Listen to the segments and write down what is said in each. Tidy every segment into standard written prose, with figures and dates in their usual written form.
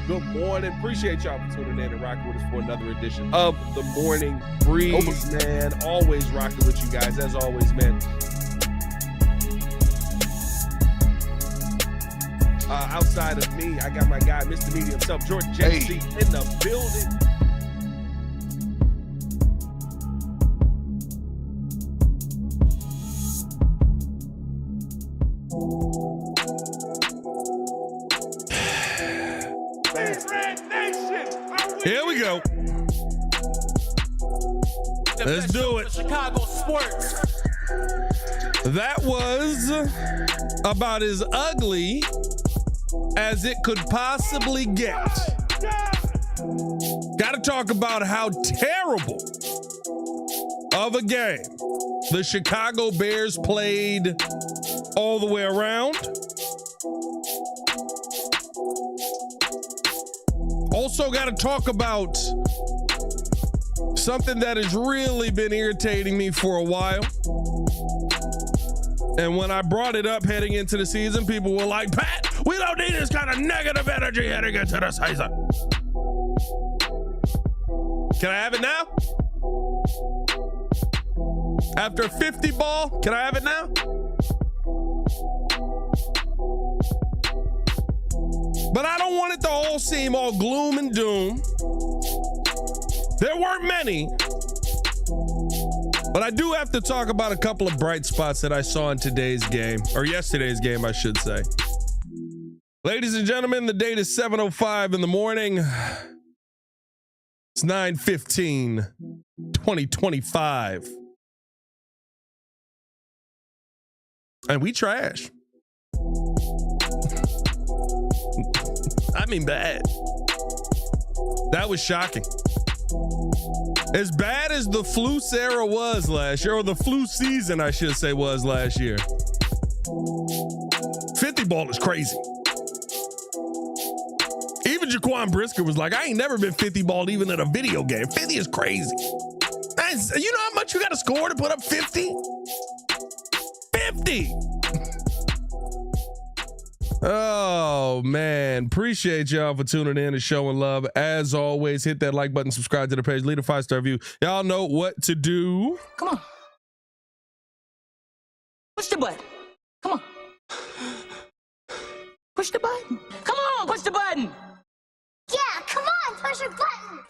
Good morning. Appreciate y'all for tuning in and rocking with us for another edition of the Morning Breeze, man. Always rocking with you guys, as always, man. Outside of me, I got my guy, Mr. Media himself, Jordan JC, in the building. Here we go. Let's do it. Chicago sports. That was about as ugly as it could possibly get. Got to talk about how terrible of a game the Chicago Bears played all the way around. Also got to talk about something that has really been irritating me for a while. And when I brought it up heading into the season, people were like, Pat, we don't need this kind of negative energy heading into the season. Can I have it now? After 50 ball, can I have it now? But I don't want it to all seem all gloom and doom. There weren't many. But I do have to talk about a couple of bright spots that I saw in today's game, or yesterday's game, I should say. Ladies and gentlemen, the date is 7:05 in the morning. It's 9/15, 2025. And we trash. I mean bad. That was shocking. As bad as the flu era was last year, or the flu season, I should say, was last year. 50 ball is crazy. Even Jaquan Brisker was like, I ain't never been 50 balled even in a video game. 50 is crazy. You know how much you got to score to put up 50? 50. Oh, man. Appreciate y'all for tuning in and showing love. As always, hit that like button, subscribe to the page, leave a 5-star review. Y'all know what to do. Come on. Push the button. Come on. Push the button. Come on, push the button. Yeah, come on, push the button.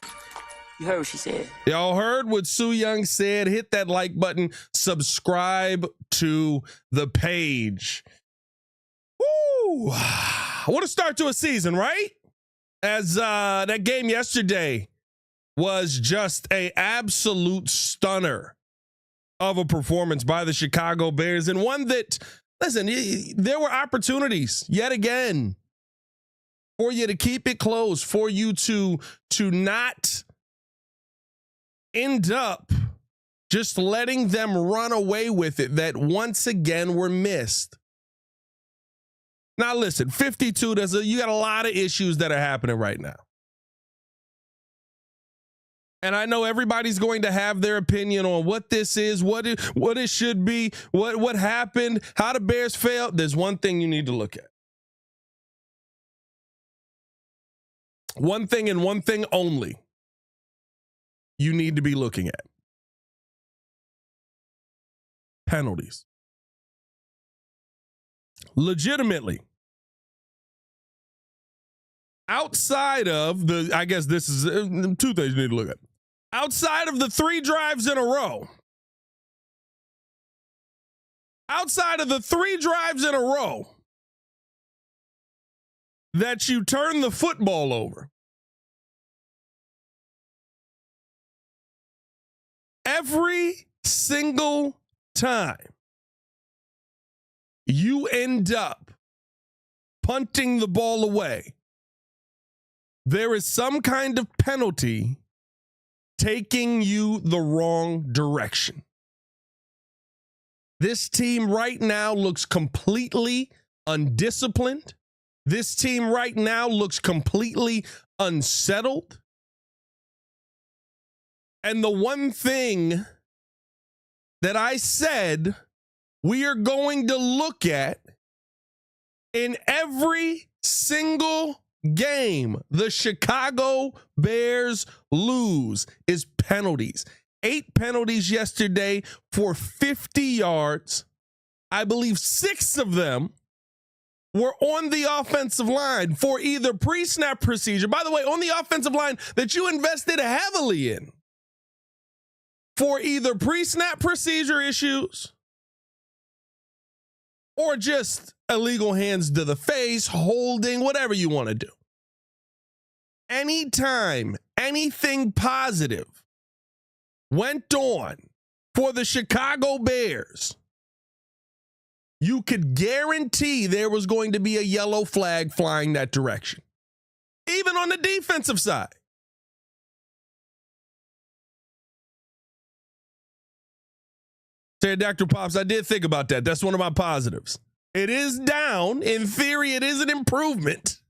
You heard what she said. Y'all heard what Sue Young said. Hit that like button, subscribe to the page. Woo! What a start to a season, right? As that game yesterday was just a absolute stunner of a performance by the Chicago Bears, and one that, listen, there were opportunities yet again for you to keep it close, for you to not end up just letting them run away with it, that once again were missed. Now listen, 52, you got a lot of issues that are happening right now. And I know everybody's going to have their opinion on what this is, what it should be, what happened, how the Bears failed. There's one thing you need to look at. One thing and one thing only you need to be looking at. Penalties. Legitimately. Outside of the, I guess this is two things you need to look at. Outside of the 3 drives in a row. Outside of the 3 drives in a row that you turn the football over. Every single time you end up punting the ball away, there is some kind of penalty taking you the wrong direction. This team right now looks completely undisciplined. This team right now looks completely unsettled. And the one thing that I said we are going to look at in every single game the Chicago Bears lose is penalties. 8 penalties yesterday for 50 yards. I believe 6 of them were on the offensive line for either pre-snap procedure. By the way, on the offensive line that you invested heavily in for either pre-snap procedure issues or just illegal hands to the face, holding, whatever you want to do. Anytime anything positive went on for the Chicago Bears, you could guarantee there was going to be a yellow flag flying that direction, even on the defensive side. Say, Dr. Pops, I did think about that. That's one of my positives. It is down. In theory, it is an improvement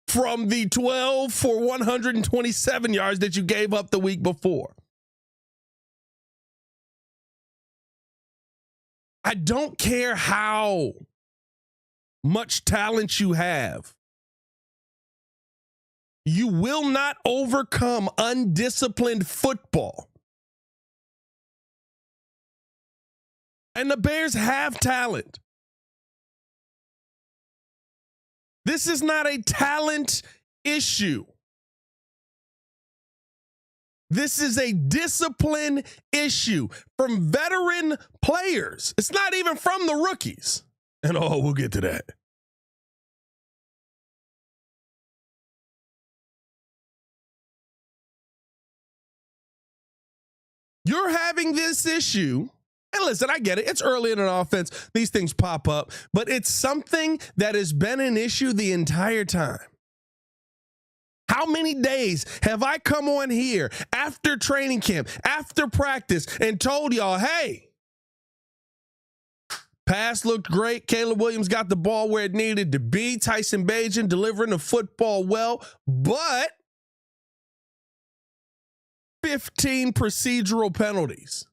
from the 12 for 127 yards that you gave up the week before. I don't care how much talent you have. You will not overcome undisciplined football. And the Bears have talent. This is not a talent issue. This is a discipline issue from veteran players. It's not even from the rookies. And we'll get to that. You're having this issue. And listen, I get it. It's early in an offense. These things pop up. But it's something that has been an issue the entire time. How many days have I come on here after training camp, after practice, and told y'all, hey, pass looked great. Caleb Williams got the ball where it needed to be. Tyson Bagent delivering the football well, but 15 procedural penalties.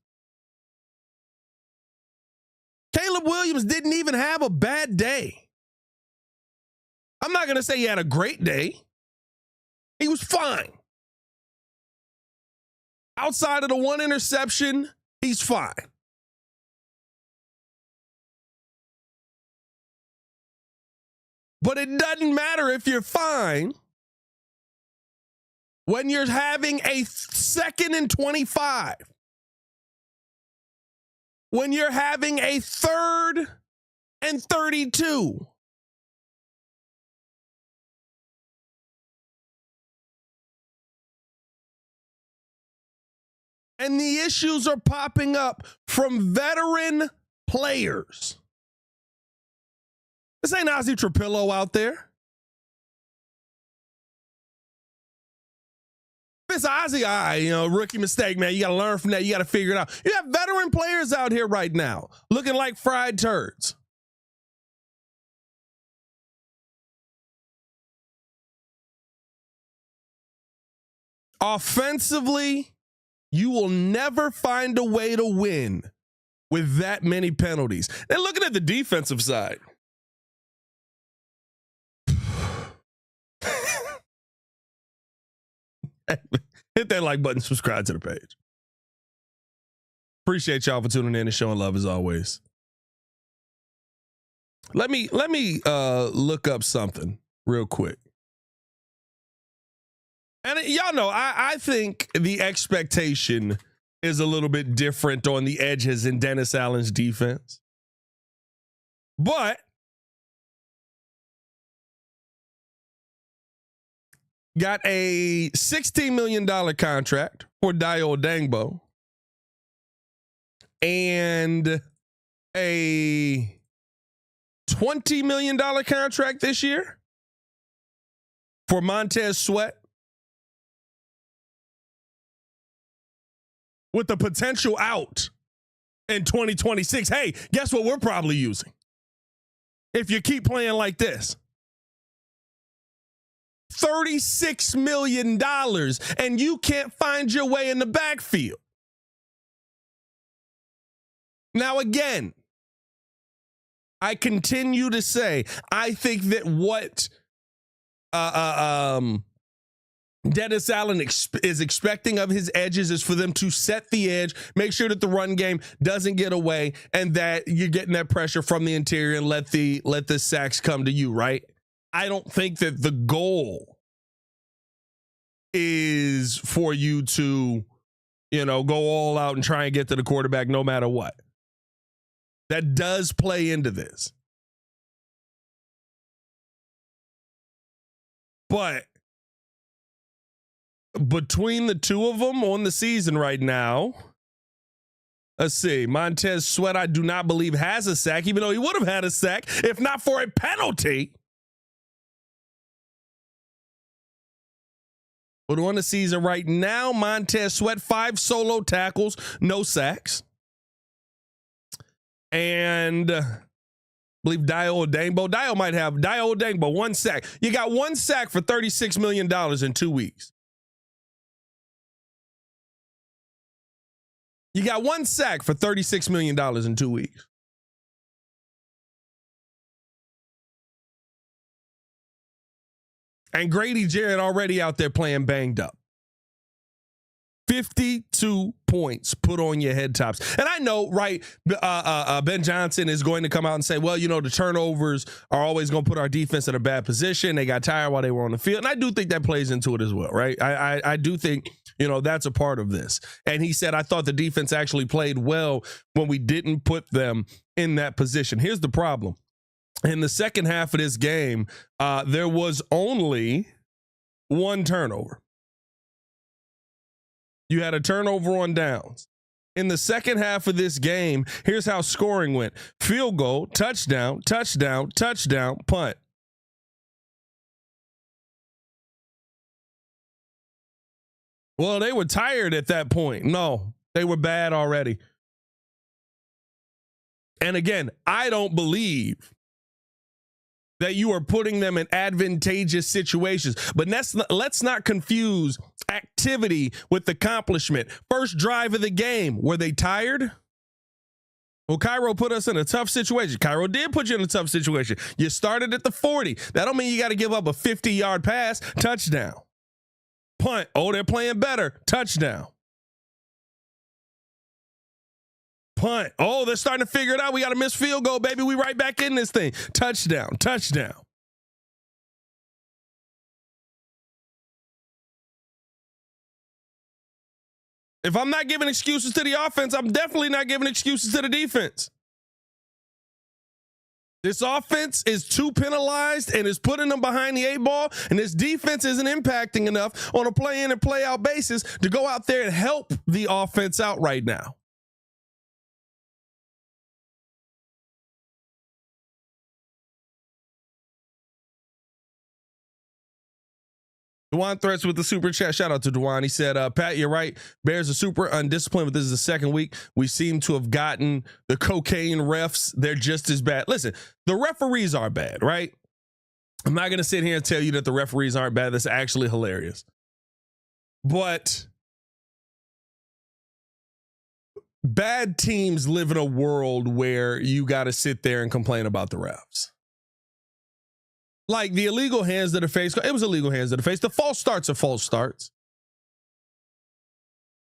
Caleb Williams didn't even have a bad day. I'm not going to say he had a great day. He was fine. Outside of the one interception, he's fine. But it doesn't matter if you're fine when you're having a 2nd and 25. When you're having a 3rd and 32. And the issues are popping up from veteran players. This ain't Ozzie Trapillo out there. This Ozzie, rookie mistake, man. You got to learn from that. You got to figure it out. You have veteran players out here right now looking like fried turds. Offensively, you will never find a way to win with that many penalties. And looking at the defensive side. Hit that like button, subscribe to the page. Appreciate y'all for tuning in and showing love as always. Let me look up something real quick. And y'all know, I think the expectation is a little bit different on the edges in Dennis Allen's defense. But got a $16 million contract for Dayo Dangbo and a $20 million contract this year for Montez Sweat, with the potential out in 2026. Hey, guess what we're probably using if you keep playing like this? $36 million, and you can't find your way in the backfield. Now, again, I continue to say, I think that what Dennis Allen is expecting of his edges is for them to set the edge, make sure that the run game doesn't get away, and that you're getting that pressure from the interior and let the sacks come to you, right? I don't think that the goal is for you to, go all out and try and get to the quarterback no matter what. That does play into this. But between the two of them on the season right now, let's see, Montez Sweat, I do not believe has a sack, even though he would have had a sack if not for a penalty. But on the season right now, Montez Sweat, 5 solo tackles, no sacks. And I believe Dio Odengbo, 1 sack. You got 1 sack for $36 million in 2 weeks. You got 1 sack for $36 million in 2 weeks. And Grady Jarrett already out there playing banged up. 52 points put on your head tops. And I know, right, Ben Johnson is going to come out and say, well, the turnovers are always going to put our defense in a bad position. They got tired while they were on the field. And I do think that plays into it as well, right? I do think, that's a part of this. And he said, I thought the defense actually played well when we didn't put them in that position. Here's the problem. In the second half of this game, there was only 1 turnover. You had a turnover on downs. In the second half of this game, here's how scoring went. Field goal, touchdown, touchdown, touchdown, punt. Well, they were tired at that point. No, they were bad already. And again, I don't believe that you are putting them in advantageous situations. But let's not confuse activity with accomplishment. First drive of the game, were they tired? Well, Cairo put us in a tough situation. Cairo did put you in a tough situation. You started at the 40. That don't mean you got to give up a 50-yard pass. Touchdown. Punt. Oh, they're playing better. Touchdown. Punt. Oh, they're starting to figure it out. We got a missed field goal, baby. We right back in this thing. Touchdown. Touchdown. If I'm not giving excuses to the offense, I'm definitely not giving excuses to the defense. This offense is too penalized and is putting them behind the 8 ball, and this defense isn't impacting enough on a play-in and play-out basis to go out there and help the offense out right now. Dewan Threats with the super chat. Shout out to Dewan. He said, Pat, you're right. Bears are super undisciplined, but this is the second week. We seem to have gotten the cocaine refs. They're just as bad. Listen, the referees are bad, right? I'm not going to sit here and tell you that the referees aren't bad. That's actually hilarious. But bad teams live in a world where you got to sit there and complain about the refs. Like the illegal hands to the face, it was illegal hands to the face. The false starts are false starts.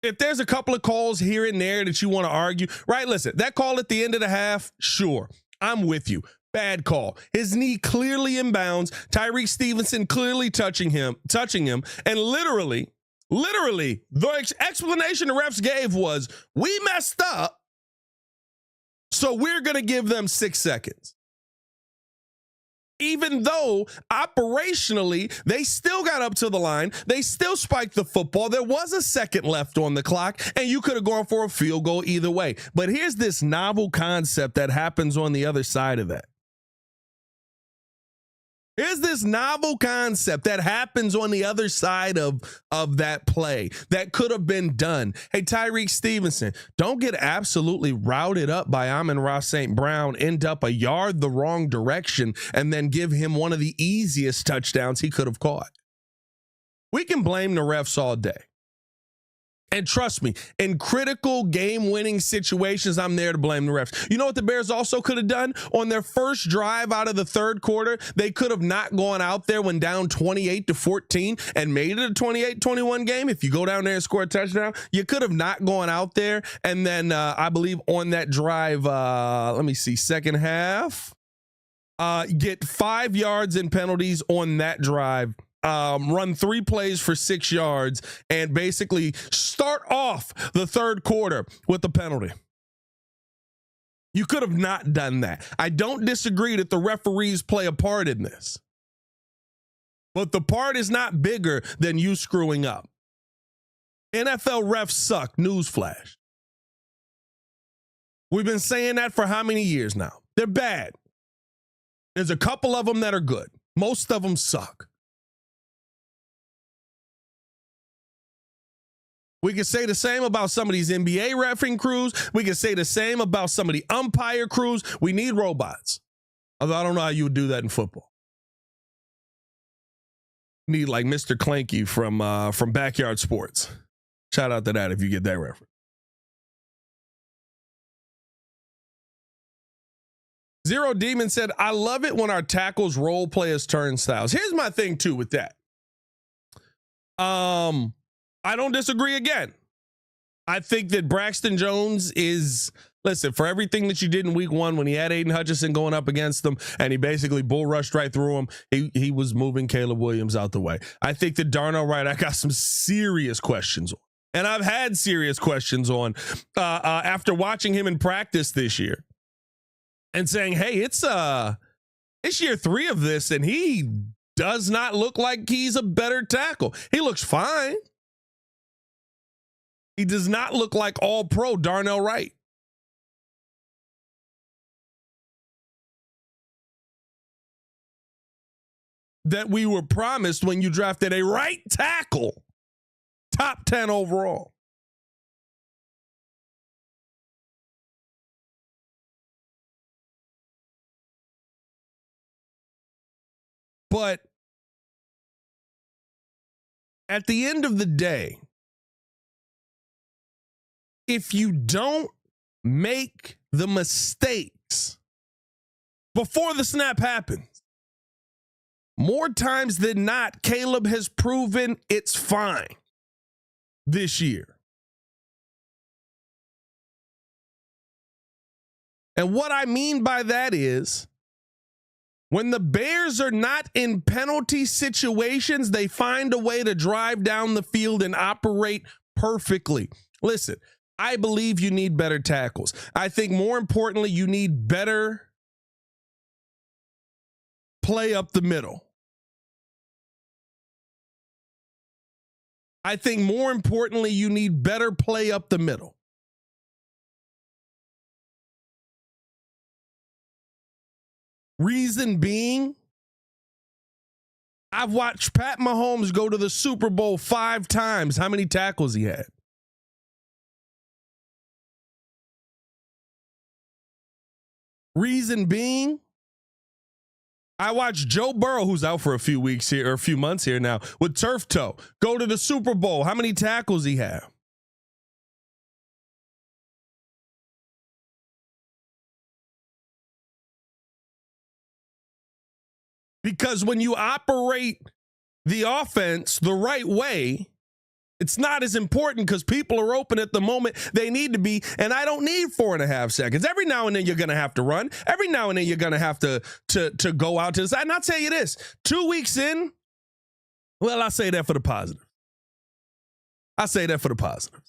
If there's a couple of calls here and there that you want to argue, right? Listen, that call at the end of the half, sure, I'm with you. Bad call. His knee clearly in bounds. Tyreek Stevenson clearly touching him, and literally, the explanation the refs gave was, we messed up, so we're going to give them 6 seconds. Even though operationally, they still got up to the line. They still spiked the football. There was a second left on the clock, and you could have gone for a field goal either way. But here's this novel concept that happens on the other side of that. Here's this novel concept that happens on the other side of that play that could have been done. Hey, Tyreek Stevenson, don't get absolutely routed up by Amon-Ra St. Brown, end up a yard the wrong direction, and then give him one of the easiest touchdowns he could have caught. We can blame the refs all day. And trust me, in critical game-winning situations, I'm there to blame the refs. You know what the Bears also could have done? On their first drive out of the third quarter, they could have not gone out there when down 28-14 and made it a 28-21 game. If you go down there and score a touchdown, you could have not gone out there. And then I believe on that drive, let me see, second half, get 5 yards in penalties on that drive. Run 3 plays for 6 yards and basically start off the third quarter with the penalty. You could have not done that. I don't disagree that the referees play a part in this, but the part is not bigger than you screwing up. NFL refs suck. Newsflash. We've been saying that for how many years now? They're bad. There's a couple of them that are good. Most of them suck. We can say the same about some of these NBA refereeing crews. We can say the same about some of the umpire crews. We need robots. Although I don't know how you would do that in football. Need like Mr. Clanky from Backyard Sports. Shout out to that if you get that reference. Zero Demon said, I love it when our tackles role play as turnstiles. Here's my thing too with that. I don't disagree again. I think that Braxton Jones is, listen, for everything that you did in week 1 when he had Aiden Hutchinson going up against him and he basically bull rushed right through him, he was moving Caleb Williams out the way. I think that Darnell Wright, I got some serious questions on. And I've had serious questions on after watching him in practice this year and saying, hey, it's year 3 of this and he does not look like he's a better tackle. He looks fine. He does not look like all-pro Darnell Wright. That we were promised when you drafted a right tackle, top 10 overall. But at the end of the day, if you don't make the mistakes before the snap happens, more times than not, Caleb has proven it's fine this year. And what I mean by that is, when the Bears are not in penalty situations, they find a way to drive down the field and operate perfectly. Listen, I believe you need better tackles. I think more importantly, you need better play up the middle. I think more importantly, you need better play up the middle. Reason being, I've watched Pat Mahomes go to the Super Bowl 5 times. How many tackles he had? Reason being, I watched Joe Burrow, who's out for a few weeks here or a few months here now, with turf toe, go to the Super Bowl. How many tackles he have? Because when you operate the offense the right way, it's not as important because people are open at the moment they need to be, and I don't need 4.5 seconds. Every now and then you're going to have to run. Every now and then you're going to have to go out to the side. And I'll tell you this, 2 weeks in, well, I say that for the positive. I say that for the positive.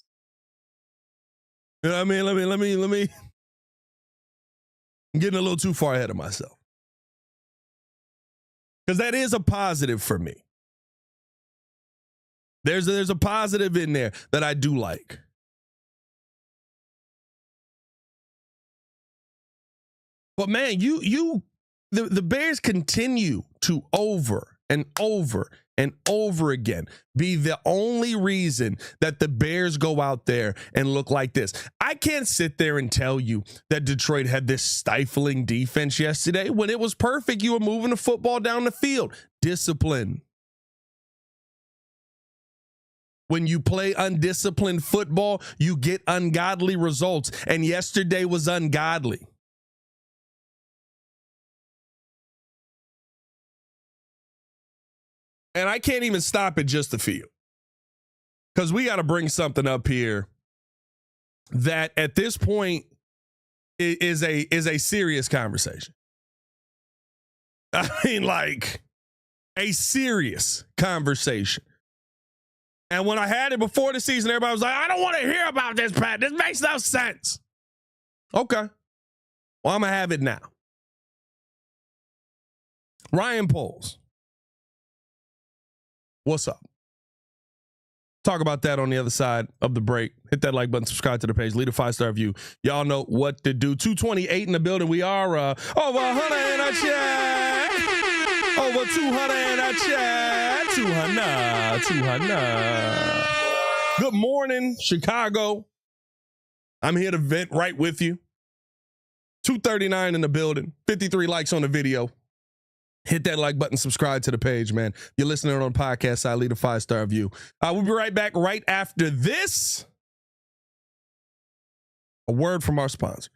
You know what I mean? Let me. I'm getting a little too far ahead of myself. Because that is a positive for me. There's a positive in there that I do like. But man, the Bears continue to over and over and over again be the only reason that the Bears go out there and look like this. I can't sit there and tell you that Detroit had this stifling defense yesterday. When it was perfect, you were moving the football down the field. Discipline. When you play undisciplined football, you get ungodly results. And yesterday was ungodly. And I can't even stop at just the field, because we got to bring something up here that at this point is a serious conversation. I mean, like a serious conversation. And when I had it before the season, everybody was like, I don't want to hear about this, Pat. This makes no sense. Okay. Well, I'm going to have it now. Ryan Poles. What's up? Talk about that on the other side of the break. Hit that like button, subscribe to the page, leave a 5-star review. Y'all know what to do. 228 in the building. We are over 100 in our chat. Over 200 in our chat. 200. Good morning, Chicago. I'm here to vent right with you. 239 in the building. 53 likes on the video. Hit that like button, subscribe to the page, man. You're listening on the podcast side, leave a 5-star review. We'll be right back right after this. A word from our sponsor.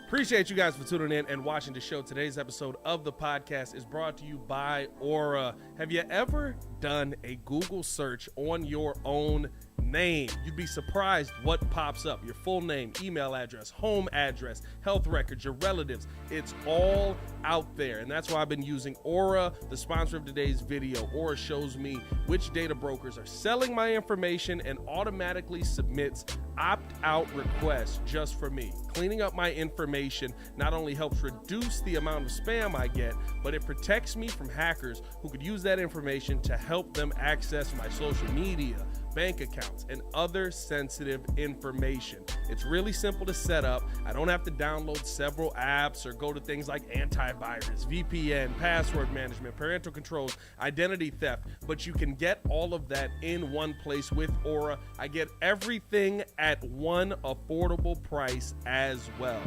Appreciate you guys for tuning in and watching the show. Today's episode of the podcast is brought to you by Aura. Have you ever done a Google search on your own name? You'd be surprised what pops up. Your full name, email address, home address, health records, your relatives. It's all out there. And that's why I've been using Aura, the sponsor of today's video. Aura shows me which data brokers are selling my information and automatically submits opt-out requests just for me. Cleaning up my information not only helps reduce the amount of spam I get, but it protects me from hackers who could use that information to help them access my social media, bank accounts, and other sensitive information. It's really simple to set up. I don't have to download several apps or go to things like antivirus, VPN, password management, parental controls, identity theft, but you can get all of that in one place with Aura. I get everything at one affordable price as well.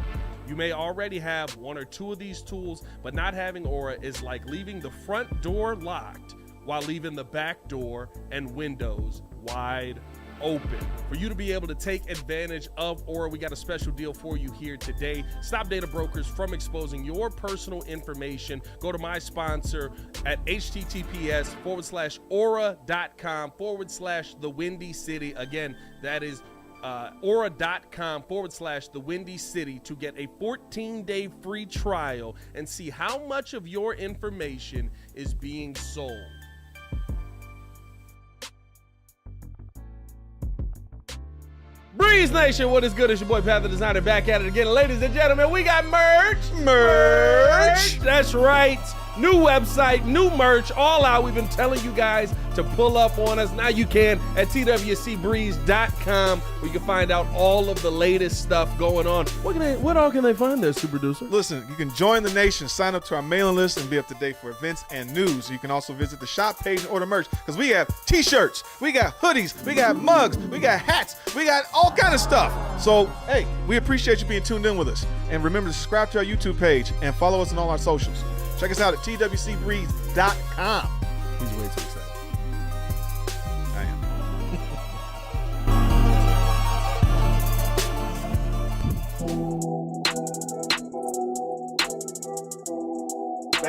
You may already have one or two of these tools, but not having Aura is like leaving the front door locked while leaving the back door and windows wide open. For you to be able to take advantage of Aura, we got a special deal for you here today. Stop data brokers from exposing your personal information. Go to my sponsor at https:/aura.com/the Windy City. Again, that is aura.com/the Windy City to get a 14-day free trial and see how much of your information is being sold. Breeze Nation, what is good? It's your boy Pat the Designer back at it again. Ladies and gentlemen, we got merch. That's right. New website, new merch, all out. We've been telling you guys to pull up on us. Now you can at twcbreeze.com, where you can find out all of the latest stuff going on. What all can they find there, Super Producer? Listen, you can join the nation, sign up to our mailing list, and be up to date for events and news. You can also visit the shop page and order merch, because we have t-shirts, we got hoodies, we got mugs, we got hats, we got all kind of stuff. So, hey, we appreciate you being tuned in with us. And remember to subscribe to our YouTube page and follow us on all our socials. Check us out at twcbreeze.com. He's way too excited. I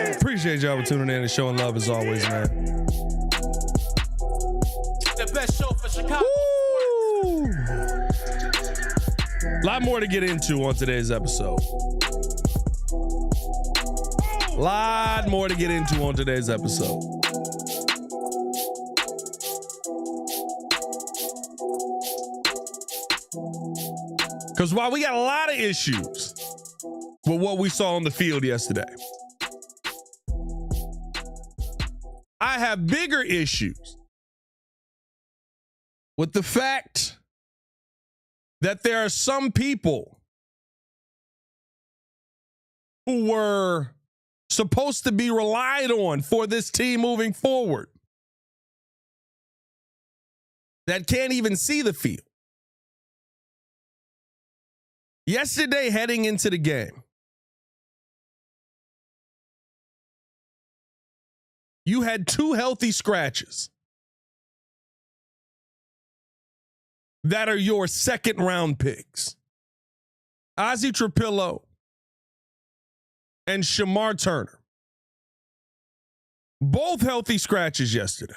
am. Appreciate y'all for tuning in and showing love as always, man. The best show for Chicago. A lot more to get into on today's episode. Lot more to get into on today's episode. Because while we got a lot of issues with what we saw on the field yesterday, I have bigger issues with the fact that there are some people who were supposed to be relied on for this team moving forward that can't even see the field. Yesterday, heading into the game, You had 2 healthy scratches that are your second round picks. Ozzie Trapillo and Shamar Turner. Both healthy scratches yesterday.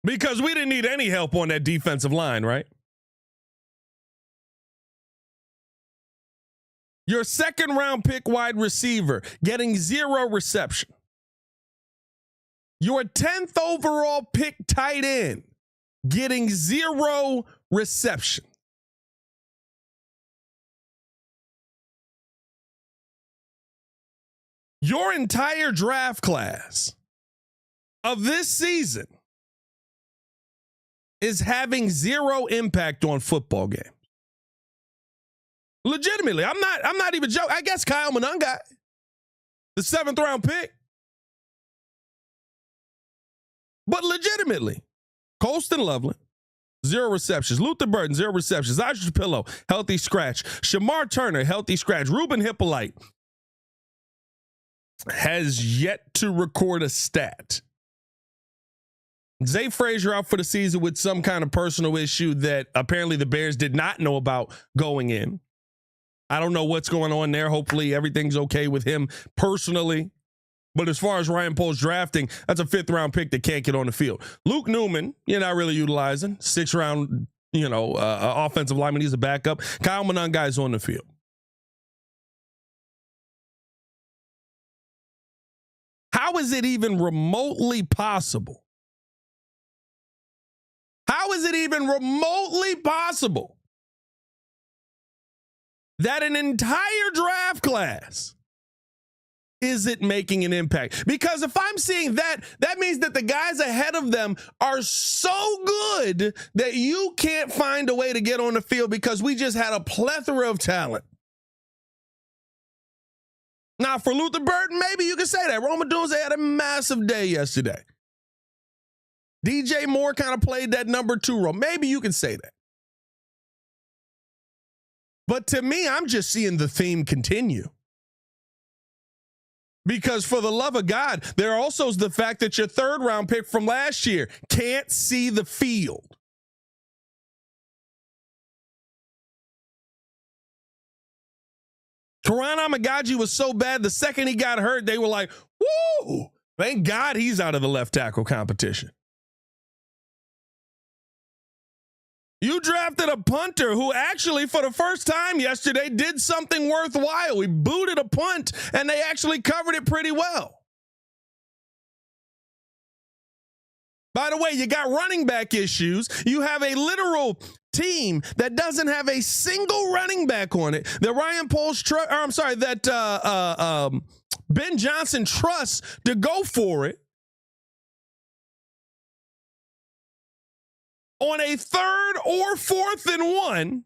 Because we didn't need any help on that defensive line, right? Your second round pick wide receiver getting 0 reception. Your 10th overall pick tight end getting 0 reception. Your entire draft class of this season is having 0 impact on football games. Legitimately, I'm not even joking. I guess Kyle Monangai, the 7th round pick. But legitimately, Colston Loveland, 0 receptions. Luther Burton, 0 receptions. Ozzie Trapillo, healthy scratch. Shamar Turner, healthy scratch. Ruben Hippolyte has yet to record a stat. Zay Frazier out for the season with some kind of personal issue that apparently the Bears did not know about going in. I don't know what's going on there. Hopefully everything's okay with him personally. But as far as Ryan Poles drafting, that's a 5th round pick that can't get on the field. Luke Newman, you're not really utilizing. 6th round, offensive lineman. He's a backup. Kyle Monangai's on the field. How is it even remotely possible? How is it even remotely possible that an entire draft class isn't making an impact? Because if I'm seeing that, that means that the guys ahead of them are so good that you can't find a way to get on the field because we just had a plethora of talent. Now, for Luther Burton, maybe you can say that. Rome Odunze had a massive day yesterday. DJ Moore kind of played that number 2 role. Maybe you can say that. But to me, I'm just seeing the theme continue. Because for the love of God, there also is the fact that your 3rd round pick from last year can't see the field. Karan Amagaji was so bad, the second he got hurt, they were like, woo, thank God he's out of the left tackle competition. You drafted a punter who actually, for the first time yesterday, did something worthwhile. We booted a punt, and they actually covered it pretty well. By the way, you got running back issues. You have a literal team that doesn't have a single running back on it. That Ryan Poles, Ben Johnson trusts to go for it on a 3rd or 4th and 1.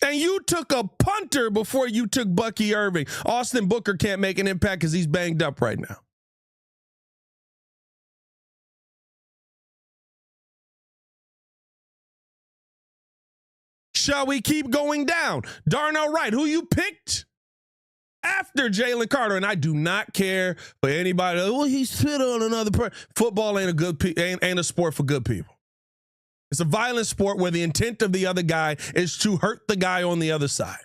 And you took a punter before you took Bucky Irving. Austin Booker can't make an impact because he's banged up right now. Shall we keep going down? Darnell Wright, who you picked after Jalen Carter, and I do not care for anybody. Well, he's fit on another person. Football ain't a sport for good people. It's a violent sport where the intent of the other guy is to hurt the guy on the other side.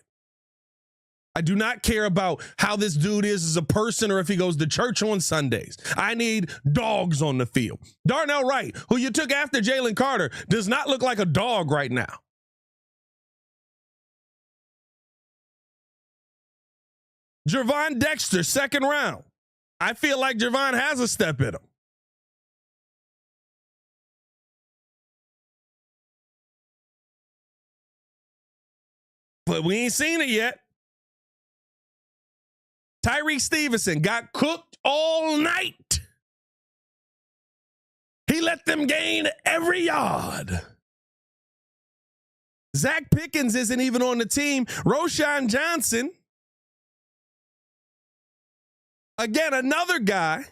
I do not care about how this dude is as a person or if he goes to church on Sundays. I need dogs on the field. Darnell Wright, who you took after Jalen Carter, does not look like a dog right now. Jervon Dexter, 2nd round. I feel like Jervon has a step in him. But we ain't seen it yet. Tyreek Stevenson got cooked all night. He let them gain every yard. Zach Pickens isn't even on the team. Roshan Johnson, again, another guy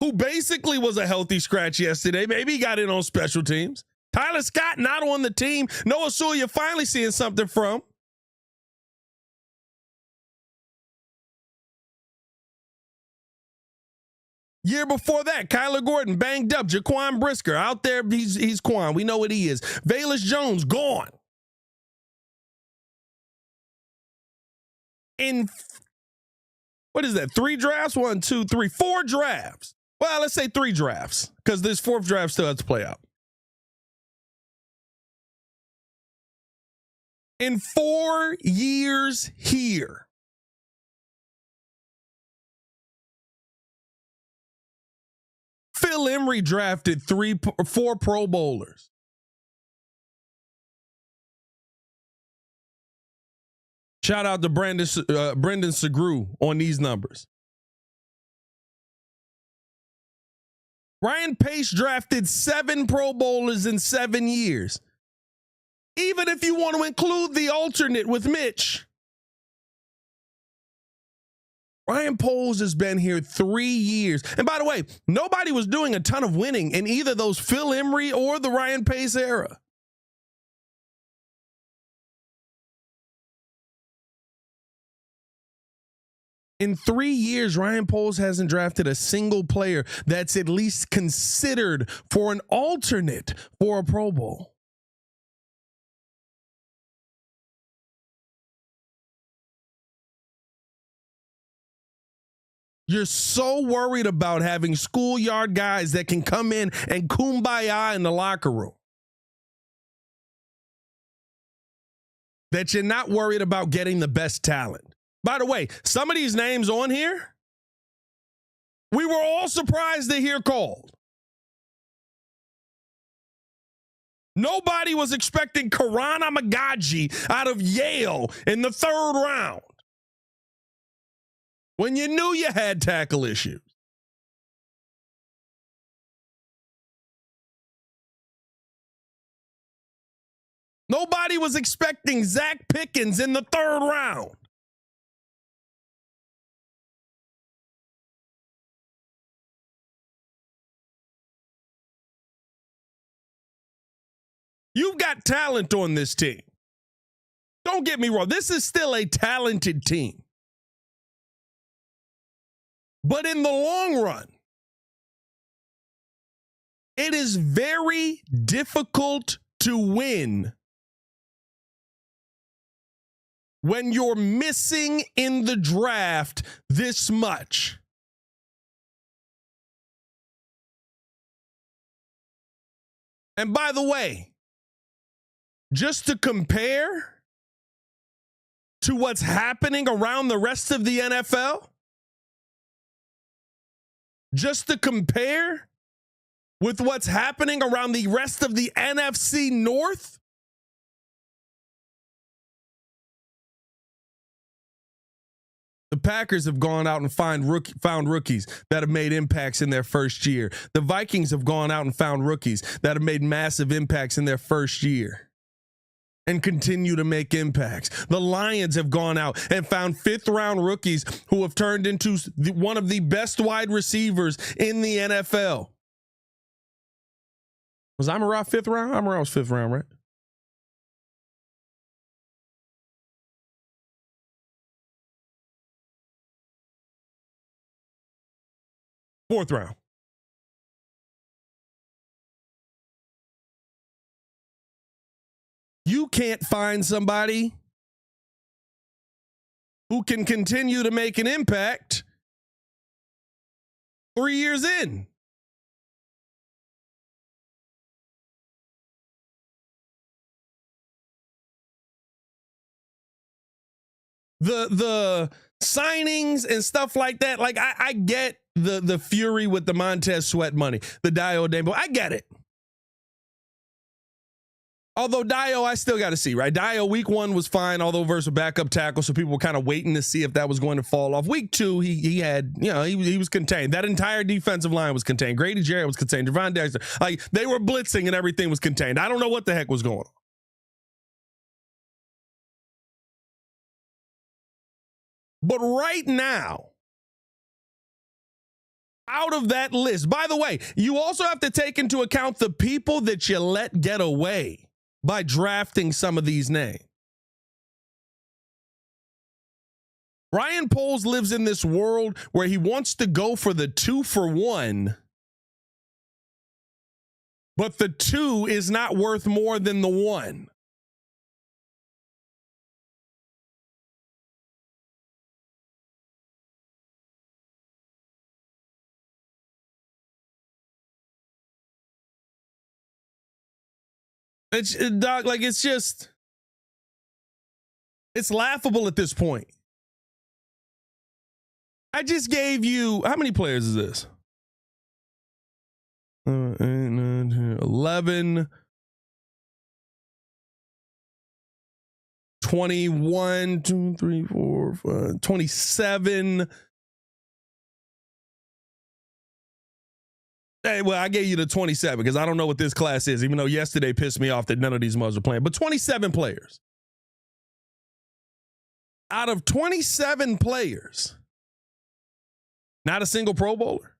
who basically was a healthy scratch yesterday. Maybe he got in on special teams. Tyler Scott not on the team. Noah Sewell, you're finally seeing something from. Year before that, Kyler Gordon banged up. Jaquan Brisker out there. He's Quan. We know what he is. Velus Jones gone. In what is that? 3 drafts? 1, 2, 3, 4 drafts. Well, let's say 3 drafts because this 4th draft still has to play out. In 4 years here, Phil Emery drafted 4 Pro Bowlers. Shout out to Brendan Segru on these numbers. Ryan Pace drafted 7 Pro Bowlers in 7 years. Even if you want to include the alternate with Mitch. Ryan Poles has been here 3 years. And by the way, nobody was doing a ton of winning in either those Phil Emery or the Ryan Pace era. In 3 years, Ryan Poles hasn't drafted a single player that's at least considered for an alternate for a Pro Bowl. You're so worried about having schoolyard guys that can come in and kumbaya in the locker room that you're not worried about getting the best talent. By the way, some of these names on here, we were all surprised to hear called. Nobody was expecting Karan Amagaji out of Yale in the 3rd round when you knew you had tackle issues. Nobody was expecting Zach Pickens in the 3rd round. You've got talent on this team. Don't get me wrong. This is still a talented team. But in the long run, it is very difficult to win when you're missing in the draft this much. And by the way, just to compare to what's happening around the rest of the NFL, just to compare with what's happening around the rest of the NFC North, the Packers have gone out and found rookies that have made impacts in their first year. The Vikings have gone out and found rookies that have made massive impacts in their first year and continue to make impacts. The Lions have gone out and found 5th-round rookies who have turned into one of the best wide receivers in the NFL. Was Amon-Ra 5th round? Amon-Ra was 5th round, right? Fourth round. You can't find somebody who can continue to make an impact 3 years in. The signings and stuff like that, like I get the fury with the Montez Sweat money, the Dio Dabo. I get it. Although Dio, I still got to see, right? Dio week 1 was fine, although versus a backup tackle, so people were kind of waiting to see if that was going to fall off. Week 2, he had, he was contained. That entire defensive line was contained. Grady Jarrett was contained. Javon Dexter, like they were blitzing and everything was contained. I don't know what the heck was going on. But right now, out of that list. By the way, you also have to take into account the people that you let get away by drafting some of these names. Ryan Poles lives in this world where he wants to go for the 2-for-1, but the 2 is not worth more than the 1. It's laughable at this point. I just gave you, how many players is this? 11, 21, 2, 3, 4, 5, 27. Hey, well, I gave you the 27 because I don't know what this class is, even though yesterday pissed me off that none of these mugs are playing. But 27 players. Out of 27 players, not a single Pro Bowler.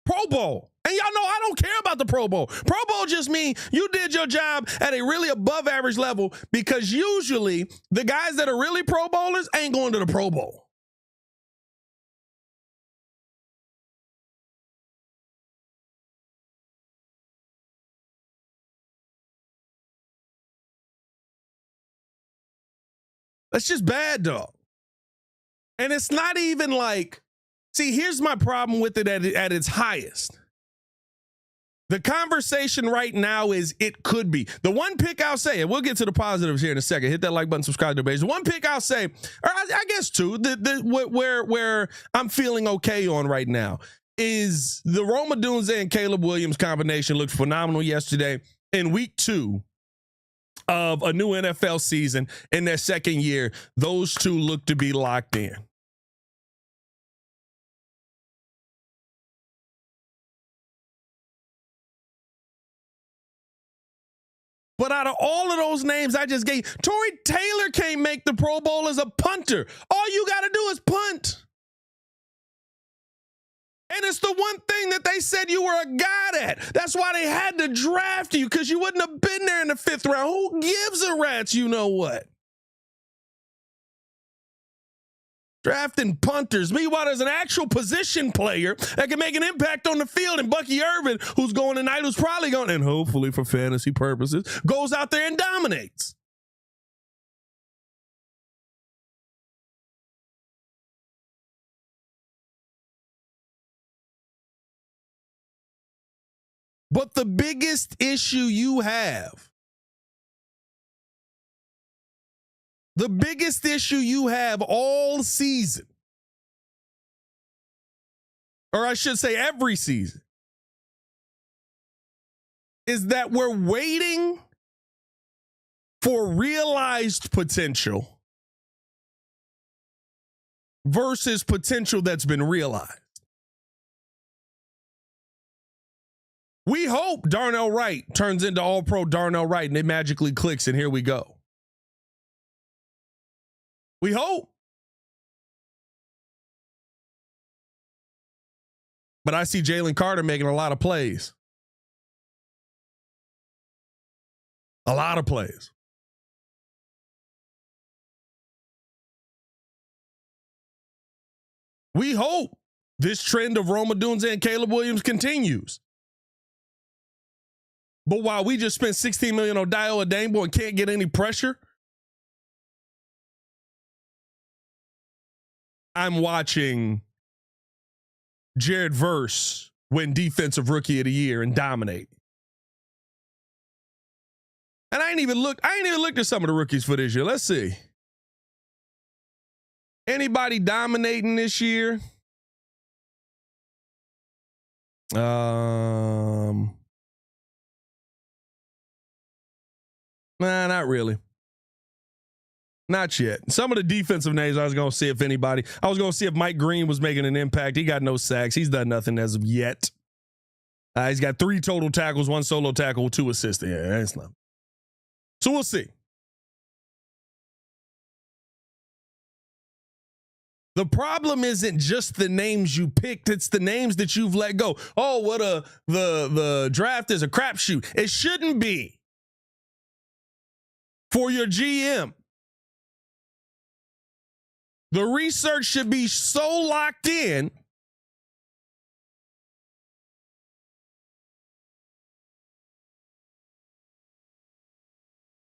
Pro Bowl. And y'all know I don't care about the Pro Bowl. Pro Bowl just means you did your job at a really above average level, because usually the guys that are really Pro Bowlers ain't going to the Pro Bowl. That's just bad, dog. And it's not even like, see, here's my problem with it at its highest. The conversation right now is it could be. The one pick I'll say, and we'll get to the positives here in a second. Hit that like button, subscribe to the page. The one pick I'll say, or I guess two, where I'm feeling okay on right now is the Rome Odunze and Caleb Williams combination looked phenomenal yesterday. In week 2 of a new NFL season in their second year, those two look to be locked in. But out of all of those names I just gave, Torrey Taylor can't make the Pro Bowl as a punter. All you got to do is punt. And it's the one thing that they said you were a god at. That's why they had to draft you, because you wouldn't have been there in the 5th round. Who gives a rat's you know what? Drafting punters. Meanwhile, there's an actual position player that can make an impact on the field, and Bucky Irvin, who's going tonight, who's probably going, and hopefully for fantasy purposes, goes out there and dominates. But the biggest issue you have, all season, or I should say every season, is that we're waiting for realized potential versus potential that's been realized. We hope Darnell Wright turns into all-pro Darnell Wright and it magically clicks and here we go. We hope. But I see Jalen Carter making a lot of plays. A lot of plays. We hope this trend of Rome Odunze and Caleb Williams continues. But while we just spent $16 million on Dio Adangbo and can't get any pressure, I'm watching Jared Verse win Defensive Rookie of the Year and dominate. And I ain't even looked at some of the rookies for this year. Let's see. Anybody dominating this year? Nah, not really. Not yet. Some of the defensive names I was going to see if anybody. I was going to see if Mike Green was making an impact. He got no sacks. He's done nothing as of yet. He's got 3 total tackles, 1 solo tackle, 2 assists. Yeah, that's not. So we'll see. The problem isn't just the names you picked, it's the names that you've let go. Oh, what the draft is a crapshoot. It shouldn't be for your GM. The research should be so locked in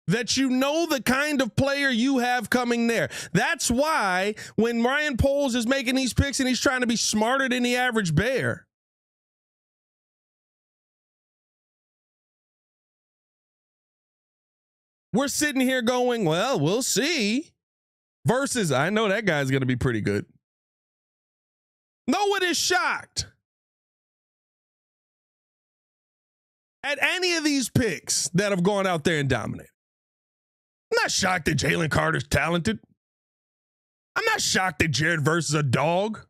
that you know the kind of player you have coming there. That's why when Ryan Poles is making these picks and he's trying to be smarter than the average Bear, we're sitting here going, well, we'll see. Versus, I know that guy's going to be pretty good. No one is shocked at any of these picks that have gone out there and dominated. I'm not shocked that Jalen Carter's talented. I'm not shocked that Jared Verse is a dog.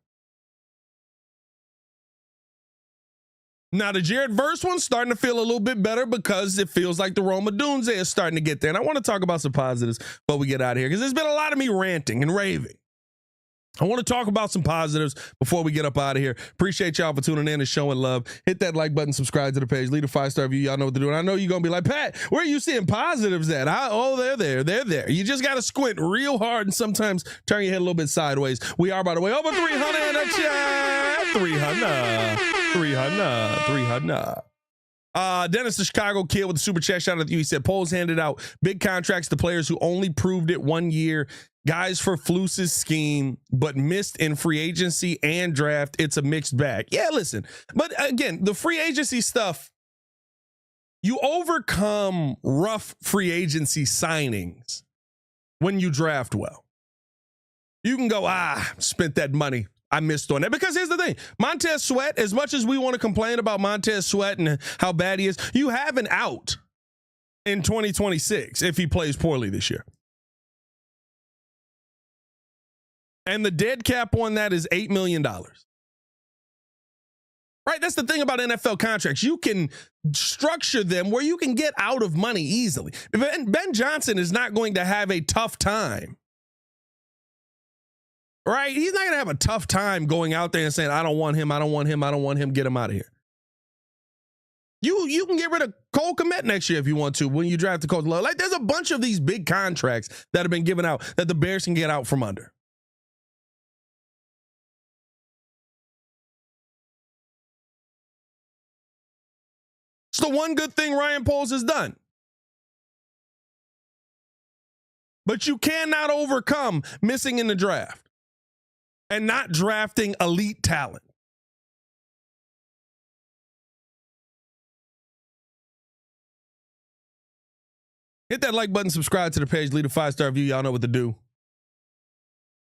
Now, the Jared Verse one's starting to feel a little bit better because it feels like the Roma Dunze is starting to get there. And I want to talk about some positives before we get out of here because there's been a lot of me ranting and raving. I want to talk about some positives before we get up out of here. Appreciate y'all for tuning in and showing love. Hit that like button, subscribe to the page, leave a 5-star review. Y'all know what to do. And I know you're going to be like, Pat, where are you seeing positives at? They're there. They're there. You just got to squint real hard and sometimes turn your head a little bit sideways. We are, by the way, over 300 in the chat. 300. Dennis, the Chicago kid with the super chat, shout out to you. He said, Poles handed out big contracts to players who only proved it 1 year. Guys for Fluce's scheme, but missed in free agency and draft. It's a mixed bag. Yeah, listen. But again, the free agency stuff, you overcome rough free agency signings when you draft well. You can go, spent that money. I missed on that. Because here's the thing. Montez Sweat, as much as we want to complain about Montez Sweat and how bad he is, you have an out in 2026 if he plays poorly this year. And the dead cap on that is $8 million. Right? That's the thing about NFL contracts. You can structure them where you can get out of money easily. Ben Johnson is not going to have a tough time. Right? He's not going to have a tough time going out there and saying, I don't want him, get him out of here. You can get rid of Cole Kmet next year if you want to when you draft the coach. Like, there's a bunch of these big contracts that have been given out that the Bears can get out from under. It's the one good thing Ryan Poles has done. But you cannot overcome missing in the draft and not drafting elite talent. Hit that like button, subscribe to the page, leave a 5-star review. Y'all know what to do.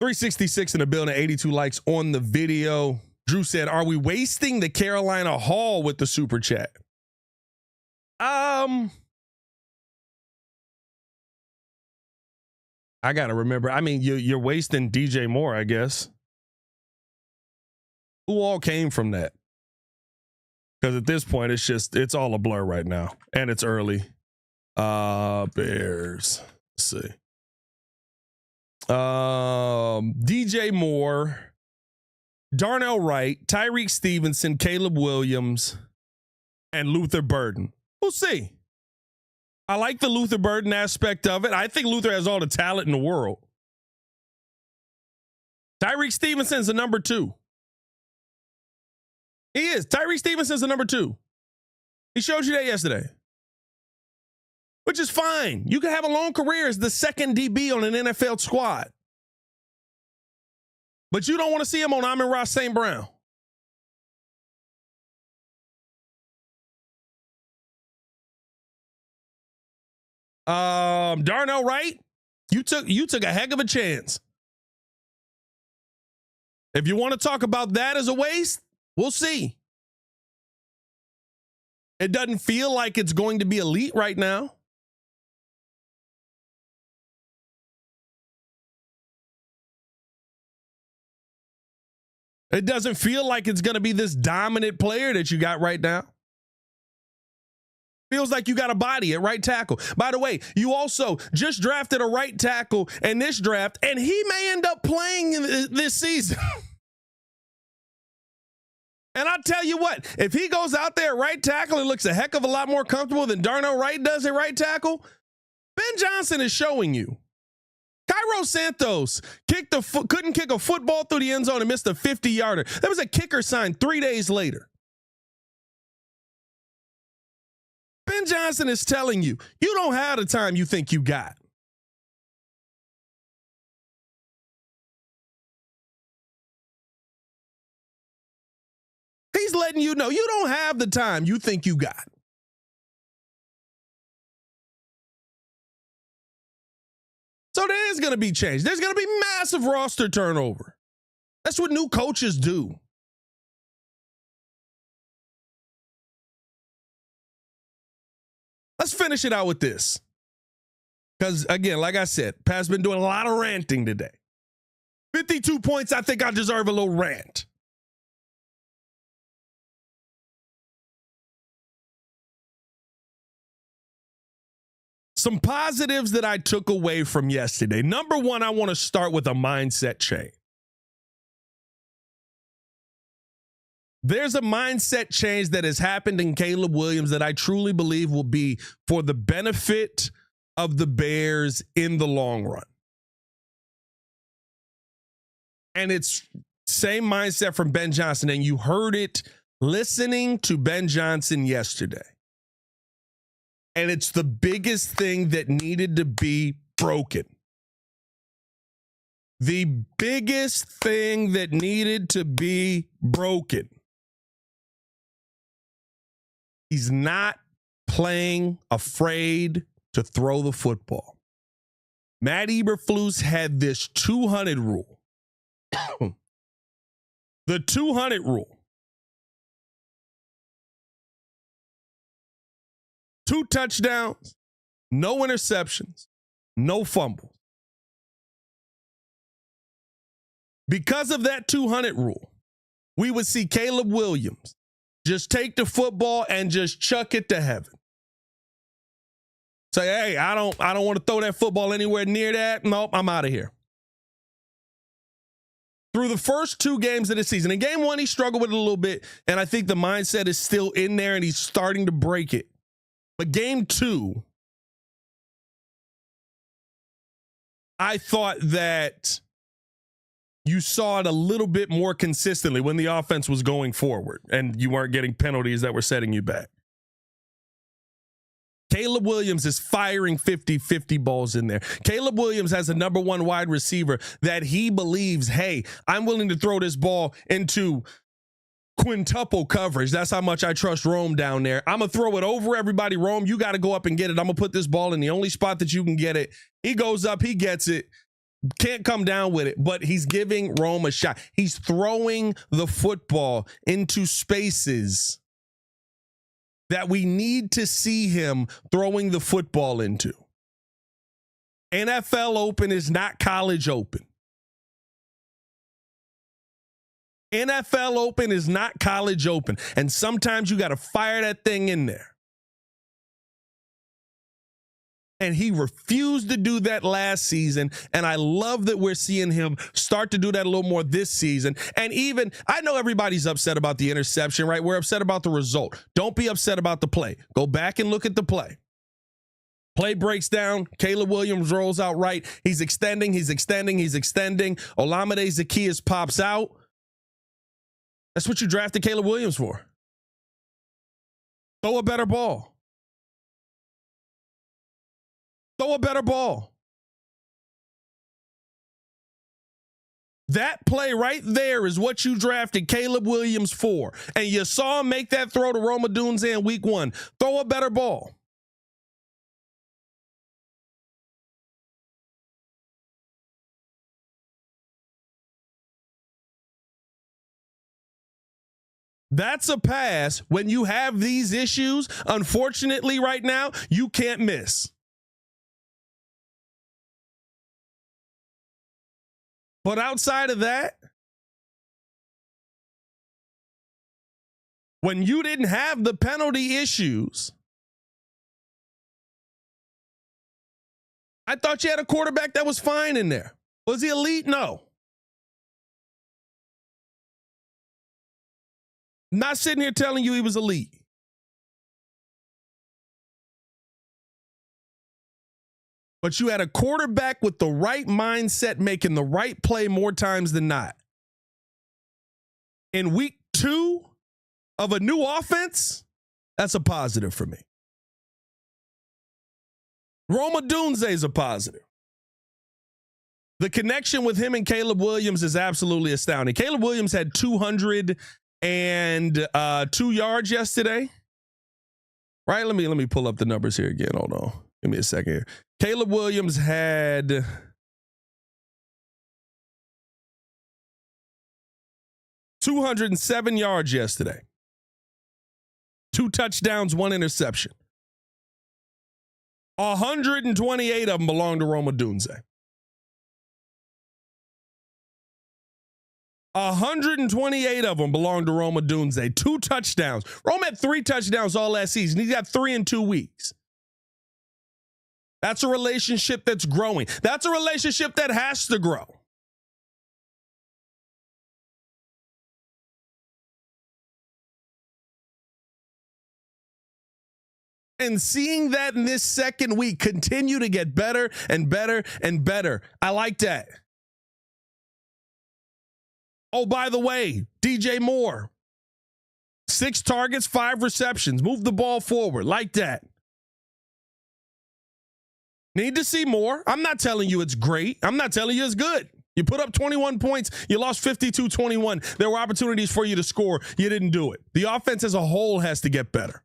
366 in the building, 82 likes on the video. Drew said, are we wasting the Carolina Hall with the super chat? I got to remember. I mean, you're wasting DJ Moore, I guess. Who all came from that? Because at this point, it's all a blur right now. And it's early. Bears. Let's see. DJ Moore, Darnell Wright, Tyreek Stevenson, Caleb Williams, and Luther Burden. We'll see. I like the Luther Burden aspect of it. I think Luther has all the talent in the world. Tyreek Stevenson's the number 2. He is. Tyreek Stevenson's the number 2. He showed you that yesterday. Which is fine. You can have a long career as the second DB on an NFL squad. But you don't want to see him on Amon-Ra St. Brown. Darnell Wright, you took a heck of a chance. If you want to talk about that as a waste, we'll see. It doesn't feel like it's going to be elite right now. It doesn't feel like it's going to be this dominant player that you got right now. Feels like you got a body at right tackle. By the way, you also just drafted a right tackle in this draft, and he may end up playing this season. And I'll tell you what, if he goes out there at right tackle and looks a heck of a lot more comfortable than Darnell Wright does at right tackle, Ben Johnson is showing you. Cairo Santos couldn't kick a football through the end zone and missed a 50-yarder. There was a kicker signed 3 days later. Ben Johnson is telling you, you don't have the time you think you got. He's letting you know you don't have the time you think you got. So there is going to be change. There's going to be massive roster turnover. That's what new coaches do. Let's finish it out with this. Because, again, like I said, Pat's been doing a lot of ranting today. 52 points, I think I deserve a little rant. Some positives that I took away from yesterday. Number one, I want to start with a mindset change. There's a mindset change that has happened in Caleb Williams that I truly believe will be for the benefit of the Bears in the long run. And it's same mindset from Ben Johnson, and you heard it listening to Ben Johnson yesterday. And it's the biggest thing that needed to be broken. The biggest thing that needed to be broken. He's not playing afraid to throw the football. Matt Eberflus had this 200 rule. The 200 rule. 2 touchdowns, no interceptions, no fumbles. Because of that 200 rule, we would see Caleb Williams just take the football and just chuck it to heaven. Say, hey, I don't want to throw that football anywhere near that. Nope, I'm out of here. Through the first 2 games of the season, in game 1, he struggled with it a little bit, and I think the mindset is still in there, and he's starting to break it. But game 2, I thought that you saw it a little bit more consistently when the offense was going forward and you weren't getting penalties that were setting you back. Caleb Williams is firing 50-50 balls in there. Caleb Williams has a number 1 wide receiver that he believes, hey, I'm willing to throw this ball into quintuple coverage. That's how much I trust Rome down there. I'm going to throw it over everybody. Rome, you got to go up and get it. I'm going to put this ball in the only spot that you can get it. He goes up, he gets it. Can't come down with it, but he's giving Rome a shot. He's throwing the football into spaces that we need to see him throwing the football into. NFL Open is not college open. NFL Open is not college open. And sometimes you got to fire that thing in there. And he refused to do that last season. And I love that we're seeing him start to do that a little more this season. And even, I know everybody's upset about the interception, right? We're upset about the result. Don't be upset about the play. Go back and look at the play. Play breaks down. Caleb Williams rolls out right. He's extending. Olamide Zaccheaus pops out. That's what you drafted Caleb Williams for. Throw a better ball. Throw a better ball. That play right there is what you drafted Caleb Williams for. And you saw him make that throw to Rome Odunze in week 1. Throw a better ball. That's a pass when you have these issues. Unfortunately, right now, you can't miss. But outside of that, when you didn't have the penalty issues, I thought you had a quarterback that was fine in there. Was he elite? No. Not sitting here telling you he was elite. But you had a quarterback with the right mindset making the right play more times than not. In week 2 of a new offense, that's a positive for me. Rome Odunze is a positive. The connection with him and Caleb Williams is absolutely astounding. Caleb Williams had 202 yards yesterday. Right? Let me pull up the numbers here again. Hold on. Give me a second here. Caleb Williams had 207 yards yesterday. 2 touchdowns, 1 interception. 128 of them belong to Rome Odunze. 128 of them belong to Rome Odunze. 2 touchdowns. Rome had 3 touchdowns all last season. He's got 3 in 2 weeks. That's a relationship that's growing. That's a relationship that has to grow. And seeing that in this second week continue to get better and better and better. I like that. Oh, by the way, DJ Moore, 6 targets, 5 receptions. Move the ball forward. Like that. Need to see more. I'm not telling you it's great. I'm not telling you it's good. You put up 21 points. You lost 52-21. There were opportunities for you to score. You didn't do it. The offense as a whole has to get better.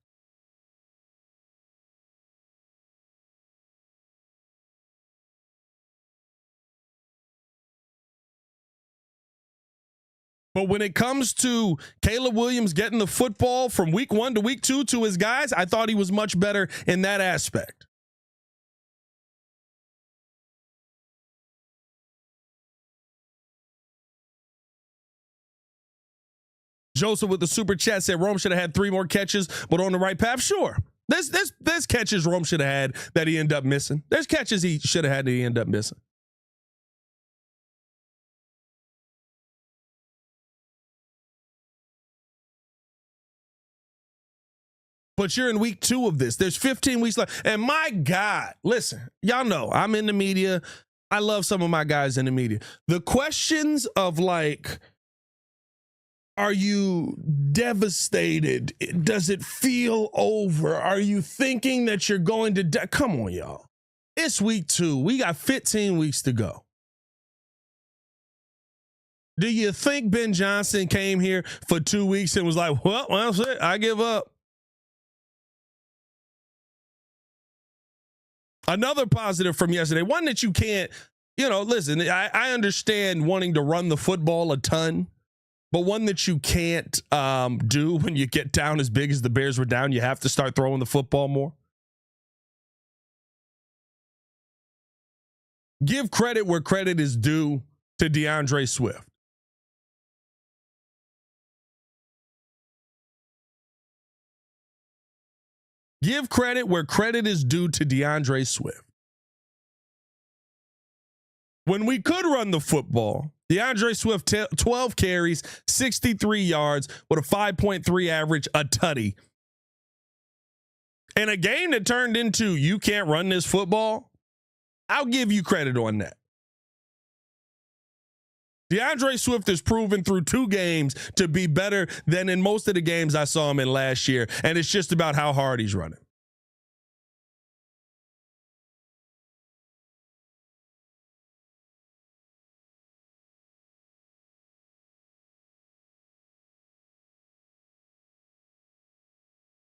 But when it comes to Caleb Williams getting the football from week 1 to week 2 to his guys, I thought he was much better in that aspect. Joseph with the super chat said Rome should have had 3 more catches, but on the right path. Sure. There's catches Rome should have had that he ended up missing. There's catches he should have had that he ended up missing. But you're in week 2 of this. There's 15 weeks left. And my God, listen, y'all know I'm in the media. I love some of my guys in the media. The questions of like, are you devastated? Does it feel over? Are you thinking that you're going to die? Come on, y'all. It's week 2. We got 15 weeks to go. Do you think Ben Johnson came here for 2 weeks and was like, well, that's it. I give up. Another positive from yesterday, one that you can't, listen, I understand wanting to run the football a ton. But one that you can't do when you get down as big as the Bears were down, you have to start throwing the football more. Give credit where credit is due to DeAndre Swift. Give credit where credit is due to DeAndre Swift. When we could run the football, DeAndre Swift, 12 carries, 63 yards with a 5.3 average, a tutty. In a game that turned into you can't run this football, I'll give you credit on that. DeAndre Swift has proven through 2 games to be better than in most of the games I saw him in last year, and it's just about how hard he's running.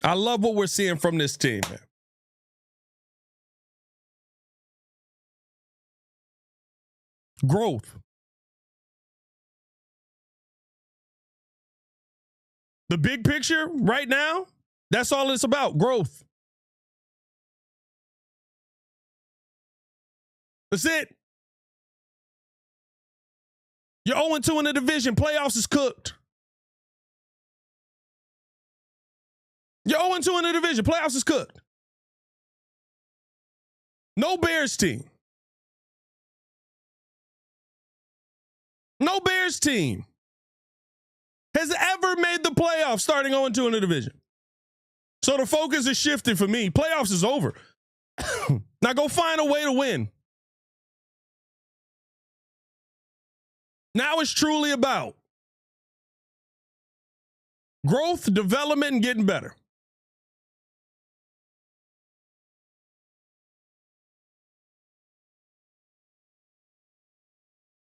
I love what we're seeing from this team, man. Growth. The big picture right now, that's all it's about, growth. That's it. You're 0-2 in the division. Playoffs is cooked. You're 0-2 in the division. Playoffs is cooked. No Bears team No Bears team has ever made the playoffs starting 0-2 in the division. So the focus is shifted for me. Playoffs is over. Now go find a way to win. Now it's truly about growth, development, and getting better.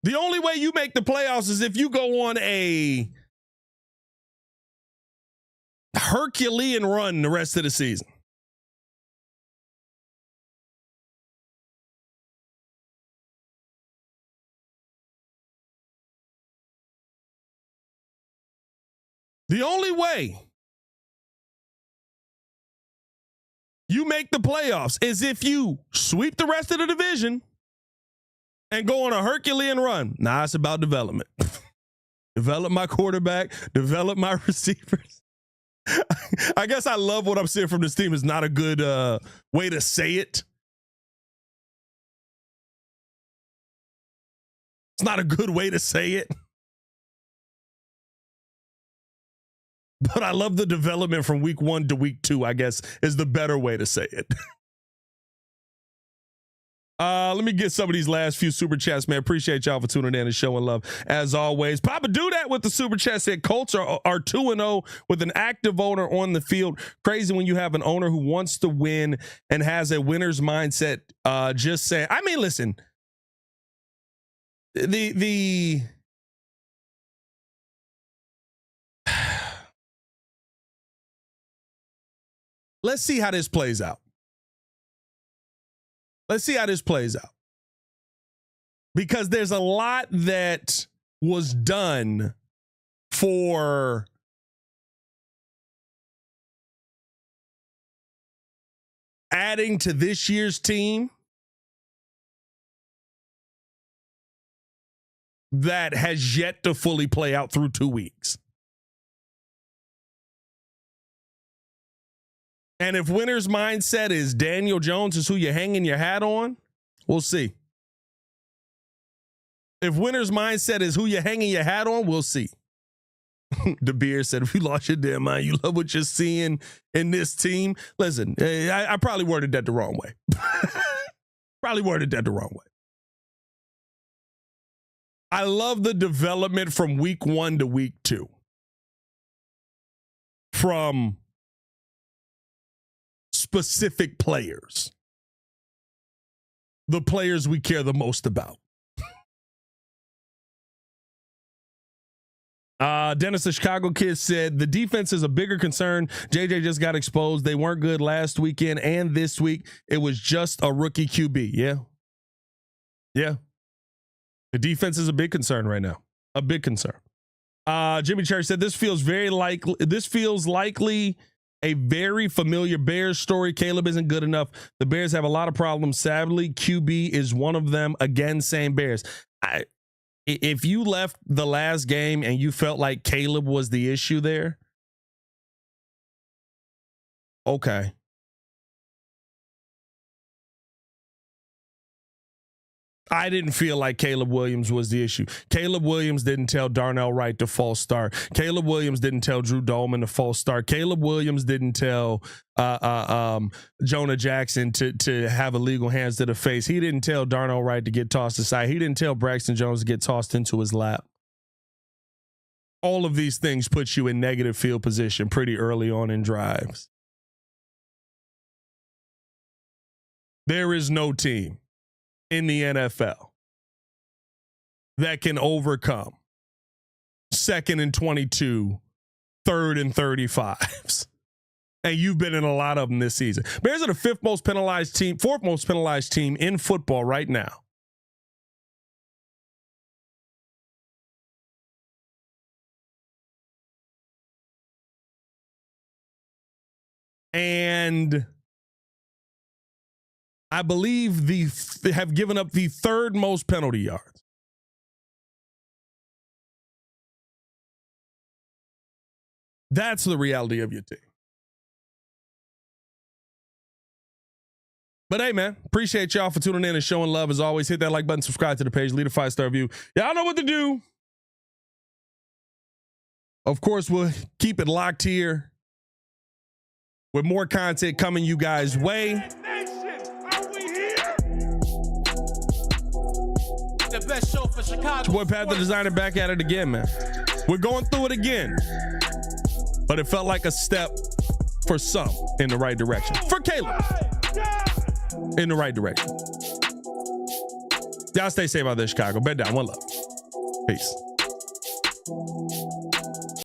The only way you make the playoffs is if you go on a Herculean run the rest of the season. The only way you make the playoffs is if you sweep the rest of the division and go on a Herculean run. Nah, it's about development. Develop my quarterback, develop my receivers. I guess I love what I'm seeing from this team is not a good way to say it. It's not a good way to say it. But I love the development from week 1 to week 2, I guess, is the better way to say it. Let me get some of these last few super chats, man. Appreciate y'all for tuning in and showing love as always. Papa do that with the super chat. Said Colts are 2-0 with an active owner on the field. Crazy when you have an owner who wants to win and has a winner's mindset. Just saying. I mean, listen. Let's see how this plays out. Let's see how this plays out. Because there's a lot that was done for adding to this year's team that has yet to fully play out through 2 weeks. And if winner's mindset is Daniel Jones is who you're hanging your hat on, we'll see. If winner's mindset is who you're hanging your hat on, we'll see. De Beer said, if you lost your damn mind, you love what you're seeing in this team. Listen, I probably worded that the wrong way. Probably worded that the wrong way. I love the development from week 1 to week 2. From specific players. The players we care the most about. Dennis, the Chicago kid, said the defense is a bigger concern. JJ just got exposed. They weren't good last weekend and this week. It was just a rookie QB. Yeah. Yeah. The defense is a big concern right now. A big concern. Jimmy Church said this feels likely a very familiar Bears story. Caleb isn't good enough. The Bears have a lot of problems. Sadly, QB is one of them. Again, same Bears. If you left the last game and you felt like Caleb was the issue there, okay. I didn't feel like Caleb Williams was the issue. Caleb Williams didn't tell Darnell Wright to false start. Caleb Williams didn't tell Drew Dolman to false start. Caleb Williams didn't tell Jonah Jackson to have illegal hands to the face. He didn't tell Darnell Wright to get tossed aside. He didn't tell Braxton Jones to get tossed into his lap. All of these things put you in negative field position pretty early on in drives. There is no team in the NFL that can overcome 2nd and 22, 3rd and 35s. And you've been in a lot of them this season. Bears are the 4th most penalized team in football right now. And I believe they have given up the 3rd most penalty yards. That's the reality of your team. But hey, man, appreciate y'all for tuning in and showing love as always. Hit that like button, subscribe to the page, leave a 5-star review. Y'all know what to do. Of course, we'll keep it locked here with more content coming you guys' way. The best show for Chicago. Boy Pat the Designer back at it again, man. We're going through it again. But it felt like a step for some in the right direction. For Caleb, in the right direction. Y'all stay safe out there, Chicago. Bed down. One love. Peace.